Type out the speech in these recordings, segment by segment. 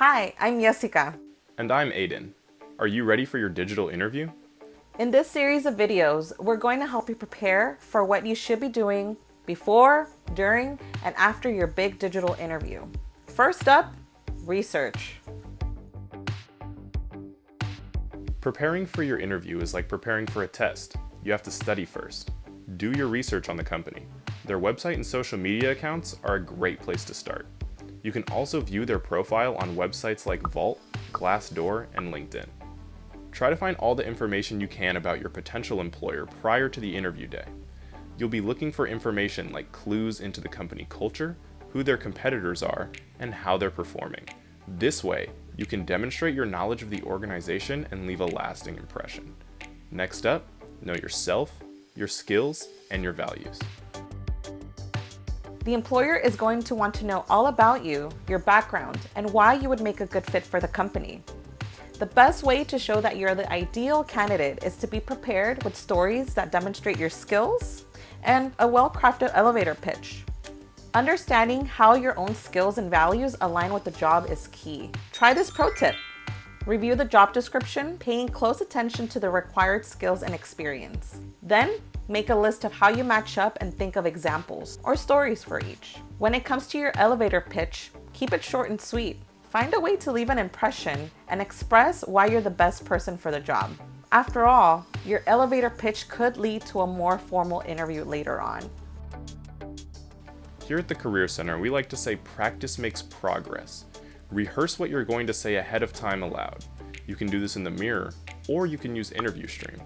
Hi, I'm Yessica. And I'm Aidan. Are you ready for your digital interview? In this series of videos, we're going to help you prepare for what you should be doing before, during, and after your big digital interview. First up, research. Preparing for your interview is like preparing for a test. You have to study first. Do your research on the company. Their website and social media accounts are a great place to start. You can also view their profile on websites like Vault, Glassdoor, and LinkedIn. Try to find all the information you can about your potential employer prior to the interview day. You'll be looking for information like clues into the company culture, who their competitors are, and how they're performing. This way, you can demonstrate your knowledge of the organization and leave a lasting impression. Next up, know yourself, your skills, and your values. The employer is going to want to know all about you, your background, and why you would make a good fit for the company. The best way to show that you're the ideal candidate is to be prepared with stories that demonstrate your skills and a well-crafted elevator pitch. Understanding how your own skills and values align with the job is key. Try this pro tip. Review the job description, paying close attention to the required skills and experience. Then, make a list of how you match up and think of examples or stories for each. When it comes to your elevator pitch, keep it short and sweet. Find a way to leave an impression and express why you're the best person for the job. After all, your elevator pitch could lead to a more formal interview later on. Here at the Career Center, we like to say practice makes progress. Rehearse what you're going to say ahead of time aloud. You can do this in the mirror, or you can use Interview Stream.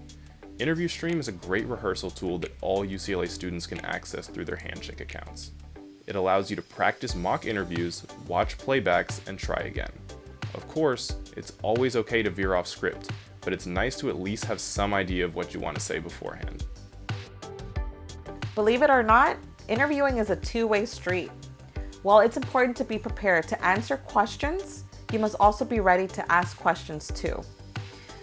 Interview Stream is a great rehearsal tool that all UCLA students can access through their Handshake accounts. It allows you to practice mock interviews, watch playbacks, and try again. Of course, it's always okay to veer off script, but it's nice to at least have some idea of what you want to say beforehand. Believe it or not, interviewing is a two-way street. While it's important to be prepared to answer questions, you must also be ready to ask questions too.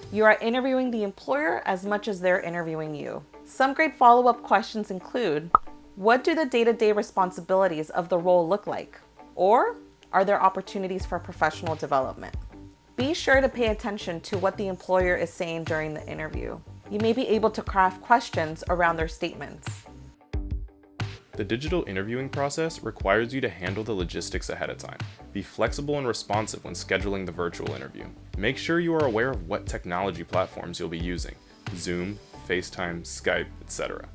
You are interviewing the employer as much as they're interviewing you. Some great follow-up questions include, what do the day-to-day responsibilities of the role look like? Or are there opportunities for professional development? Be sure to pay attention to what the employer is saying during the interview. You may be able to craft questions around their statements. The digital interviewing process requires you to handle the logistics ahead of time. Be flexible and responsive when scheduling the virtual interview. Make sure you are aware of what technology platforms you'll be using: Zoom, FaceTime, Skype, etc.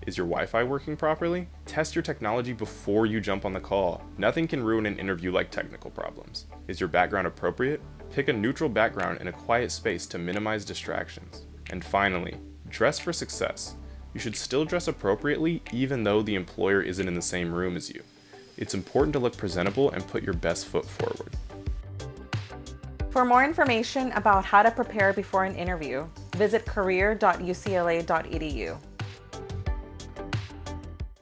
Is your Wi-Fi working properly? Test your technology before you jump on the call. Nothing can ruin an interview like technical problems. Is your background appropriate? Pick a neutral background in a quiet space to minimize distractions. And finally, dress for success. You should still dress appropriately even though the employer isn't in the same room as you. It's important to look presentable and put your best foot forward. For more information about how to prepare before an interview, visit career.ucla.edu.